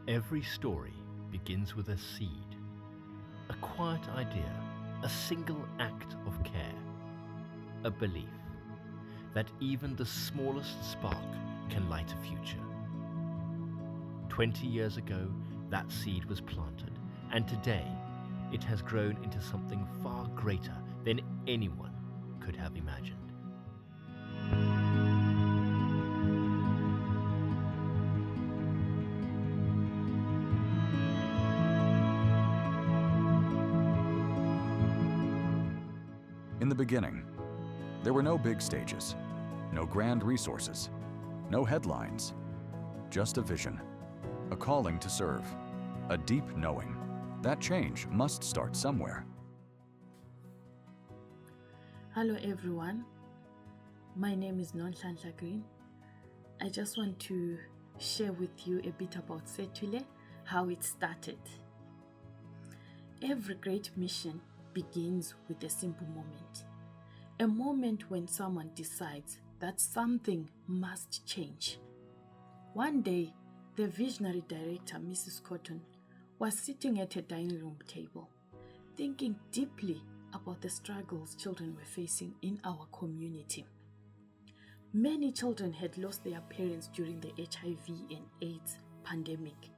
Every story begins with a seed, a quiet idea, a single act of care, a belief that even the smallest spark can light a future. 20 years ago, that seed was planted, and today it has grown into something far greater than anyone could have imagined. In the beginning, there were no big stages, no grand resources, no headlines, just a vision, a calling to serve, a deep knowing. That change must start somewhere. Hello everyone, my name is Nonhlanhla Green. I just want to share with you a bit about Sethule, how it started. Every great mission begins with a simple moment. A moment when someone decides that something must change. One day, the visionary director, Mrs. Cotton, was sitting at a dining room table, thinking deeply about the struggles children were facing in our community. Many children had lost their parents during the HIV and AIDS pandemic.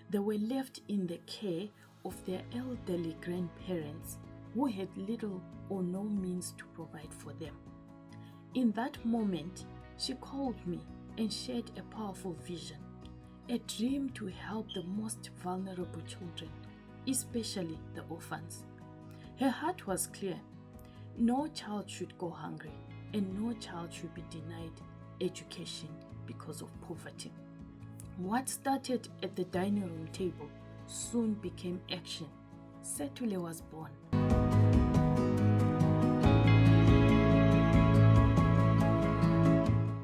They were left in the care of their elderly grandparents who had little or no means to provide for them. In that moment, she called me and shared a powerful vision, a dream to help the most vulnerable children, especially the orphans. Her heart was clear. No child should go hungry, and no child should be denied education because of poverty. What started at the dining room table soon became action. Sethule was born.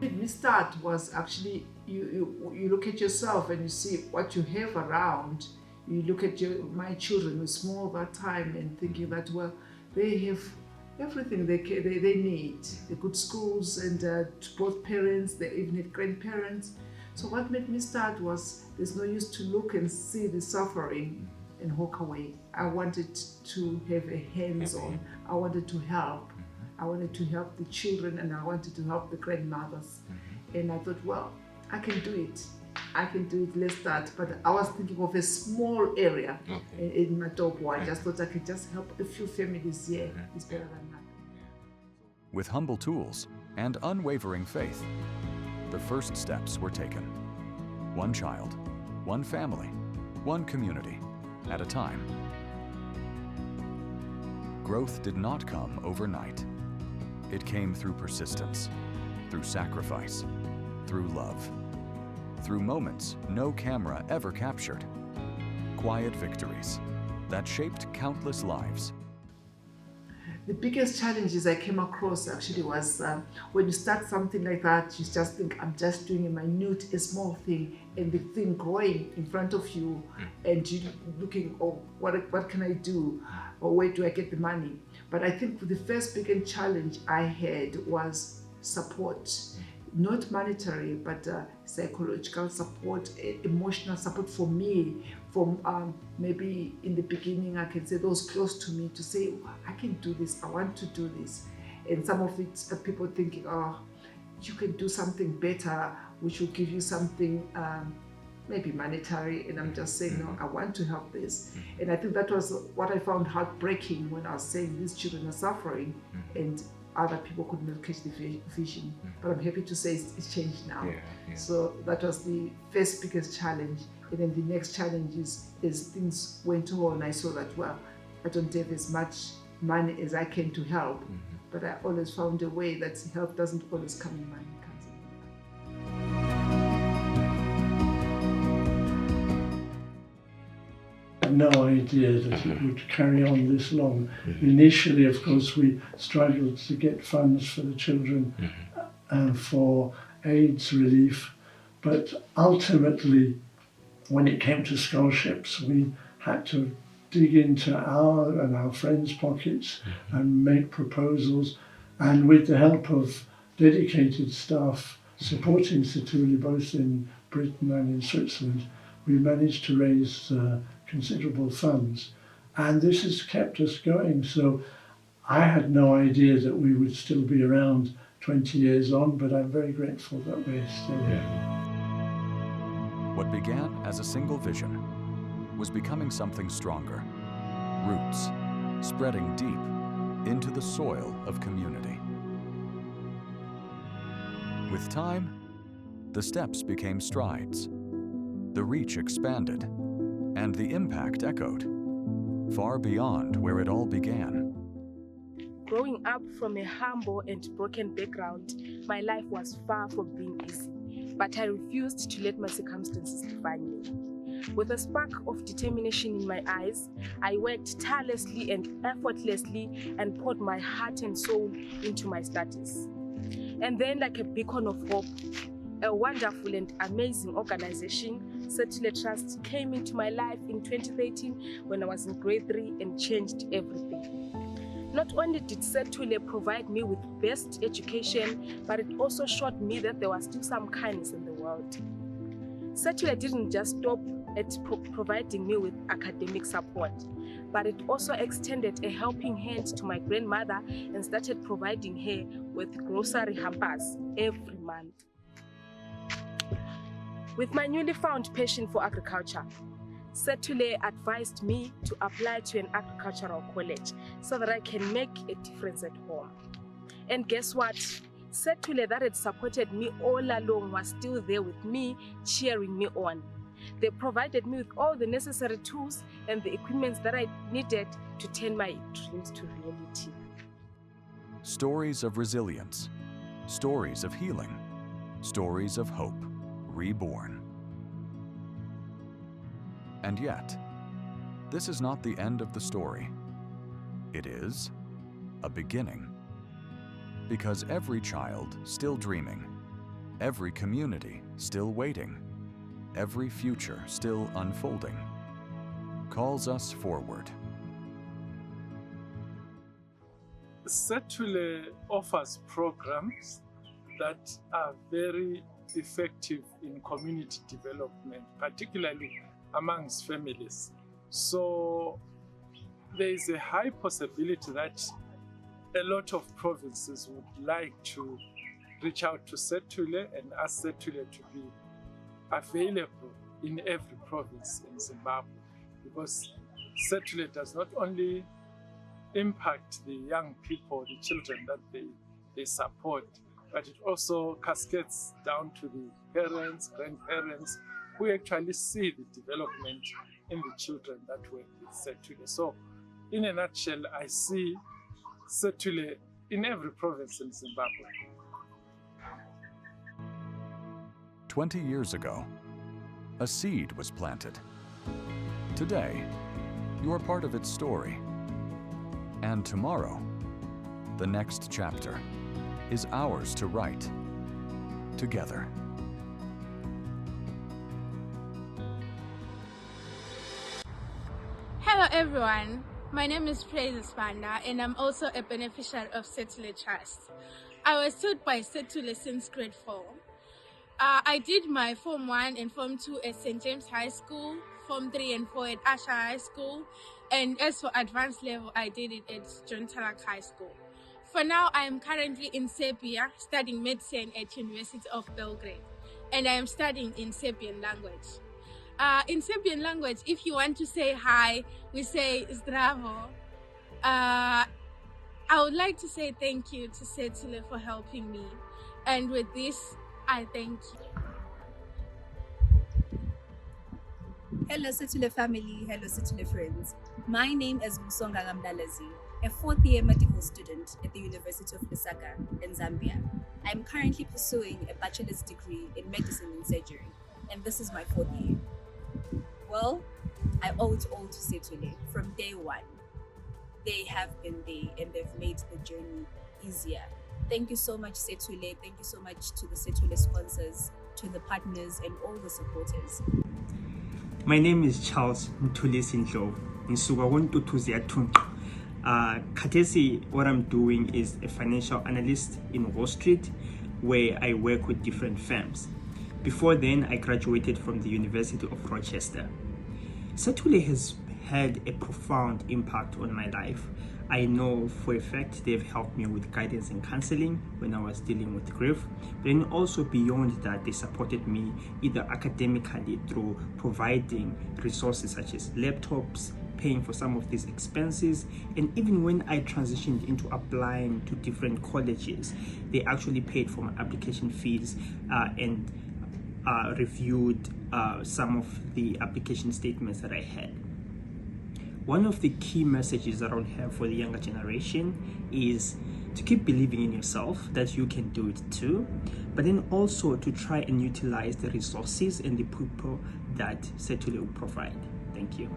Me start was actually you look at yourself and you see what you have around. You look at my children who were small that time and thinking that, well, they have everything they need. The good schools and both parents, they even had grandparents. So what made me start was there's no use to look and see the suffering and walk away. I wanted to have a hands-on. I wanted to help. I wanted to help the children and I wanted to help the grandmothers. And I thought, well, I can do it. I can do it, let's start. But I was thinking of a small area in Matopo. I just thought I could just help a few families here. It's better than nothing. With humble tools and unwavering faith, the first steps were taken. One child, one family, one community at a time. Growth did not come overnight. It came through persistence, through sacrifice, through love, through moments no camera ever captured. Quiet victories that shaped countless lives. The biggest challenges I came across actually was when you start something like that, you just think, I'm just doing a minute, a small thing, and the thing growing in front of you, and you looking, oh, what can I do? Or where do I get the money? But I think the first biggest challenge I had was support. Not monetary, but psychological support, emotional support for me. From maybe in the beginning, I can say those close to me to say, oh, I can do this, I want to do this. And some of it, people thinking, oh, you can do something better, which will give you something maybe monetary. And I'm just saying, no, I want to help this. And I think that was what I found heartbreaking when I was saying these children are suffering and other people could not catch the vision. But I'm happy to say it's changed now. So that was the first biggest challenge. And then the next challenge is as things went on, I saw that, well, I don't have as much money as I can to help. But I always found a way that help doesn't always come in money, it comes in. I had no idea that it would carry on this long. Initially, of course, we struggled to get funds for the children for AIDS relief, but ultimately, when it came to scholarships, we had to dig into our and our friends' pockets and make proposals, and with the help of dedicated staff supporting Sethule both in Britain and in Switzerland, we managed to raise considerable funds. And this has kept us going. So I had no idea that we would still be around 20 years on, but I'm very grateful that we're still here. What began as a single vision was becoming something stronger. Roots spreading deep into the soil of community. With time, the steps became strides. The reach expanded, and the impact echoed, far beyond where it all began. Growing up from a humble and broken background, my life was far from being easy, but I refused to let my circumstances define me. With a spark of determination in my eyes, I worked tirelessly and effortlessly and poured my heart and soul into my studies. And then, like a beacon of hope, a wonderful and amazing organization, Sethule Trust, came into my life in 2013 when I was in grade 3 and changed everything. Not only did Sethule provide me with best education, but it also showed me that there was still some kindness in the world. Sethule didn't just stop at providing me with academic support, but it also extended a helping hand to my grandmother and started providing her with grocery hampers every month. With my newly found passion for agriculture, Sethule advised me to apply to an agricultural college so that I can make a difference at home. And guess what? Sethule, that had supported me all along, was still there with me, cheering me on. They provided me with all the necessary tools and the equipment that I needed to turn my dreams to reality. Stories of resilience, stories of healing, stories of hope reborn. And yet, this is not the end of the story. It is a beginning. Because every child still dreaming, every community still waiting, every future still unfolding, calls us forward. Sethule offers programs that are very effective in community development, particularly amongst families. So there is a high possibility that a lot of provinces would like to reach out to Sethule and ask Sethule to be available in every province in Zimbabwe, because Sethule does not only impact the young people, the children that they support, but it also cascades down to the parents, grandparents, who actually see the development in the children that work with Sethule. So in a nutshell, I see Sethule in every province in Zimbabwe. 20 years ago, a seed was planted. Today, you are part of its story. And tomorrow, the next chapter is ours to write together. Hello everyone, my name is Praise Spanda and I'm also a beneficiary of Sethule Trust. I was taught by Sethule since grade 4. I did my Form 1 and Form 2 at St. James High School, Form 3 and 4 at Asha High School, and as for advanced level, I did it at John Talak High School. For now, I am currently in Serbia studying medicine at University of Belgrade, and I am studying in Serbian language. In Serbian language, if you want to say hi, we say zdravo. I would like to say thank you to Sethule for helping me, and with this, I thank you. Hello Sethule family, hello Sethule friends. My name is Musonga Ngamdalazi, a 4th year medical student at the University of Lusaka in Zambia. I'm currently pursuing a bachelor's degree in medicine and surgery, and this is my 4th year. Well, I owe it all to Sethule from day one. They have been there and they've made the journey easier. Thank you so much, Sethule. Thank you so much to the Sethule sponsors, to the partners, and all the supporters. My name is Charles Mtulisi Ndlovu. Khathesi, what I'm doing is a financial analyst in Wall Street, where I work with different firms. Before then, I graduated from the University of Rochester. Sethule has had a profound impact on my life. I know for a fact they've helped me with guidance and counseling when I was dealing with grief, but then also beyond that, they supported me either academically through providing resources such as laptops, paying for some of these expenses, and even when I transitioned into applying to different colleges, they actually paid for my application fees and reviewed some of the application statements that I had. One of the key messages that I would have for the younger generation is to keep believing in yourself, that you can do it too, but then also to try and utilize the resources and the people that Sethule will provide. Thank you.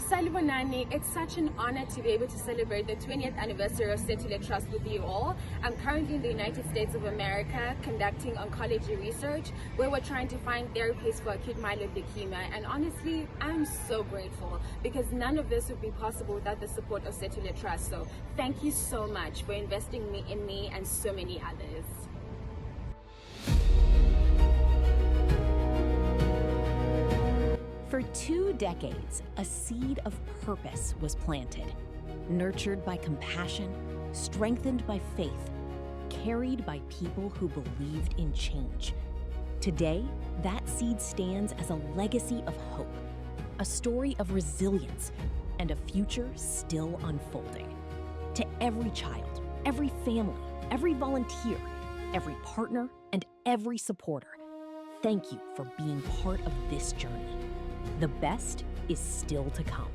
Salibonani, it's such an honor to be able to celebrate the 20th anniversary of Sethule Trust with you all. I'm currently in the United States of America conducting oncology research where we're trying to find therapies for acute myeloid leukemia, and honestly, I'm so grateful because none of this would be possible without the support of Sethule Trust. So thank you so much for investing in me and so many others. For 2 decades, a seed of purpose was planted, nurtured by compassion, strengthened by faith, carried by people who believed in change. Today, that seed stands as a legacy of hope, a story of resilience, and a future still unfolding. To every child, every family, every volunteer, every partner, and every supporter, thank you for being part of this journey. The best is still to come.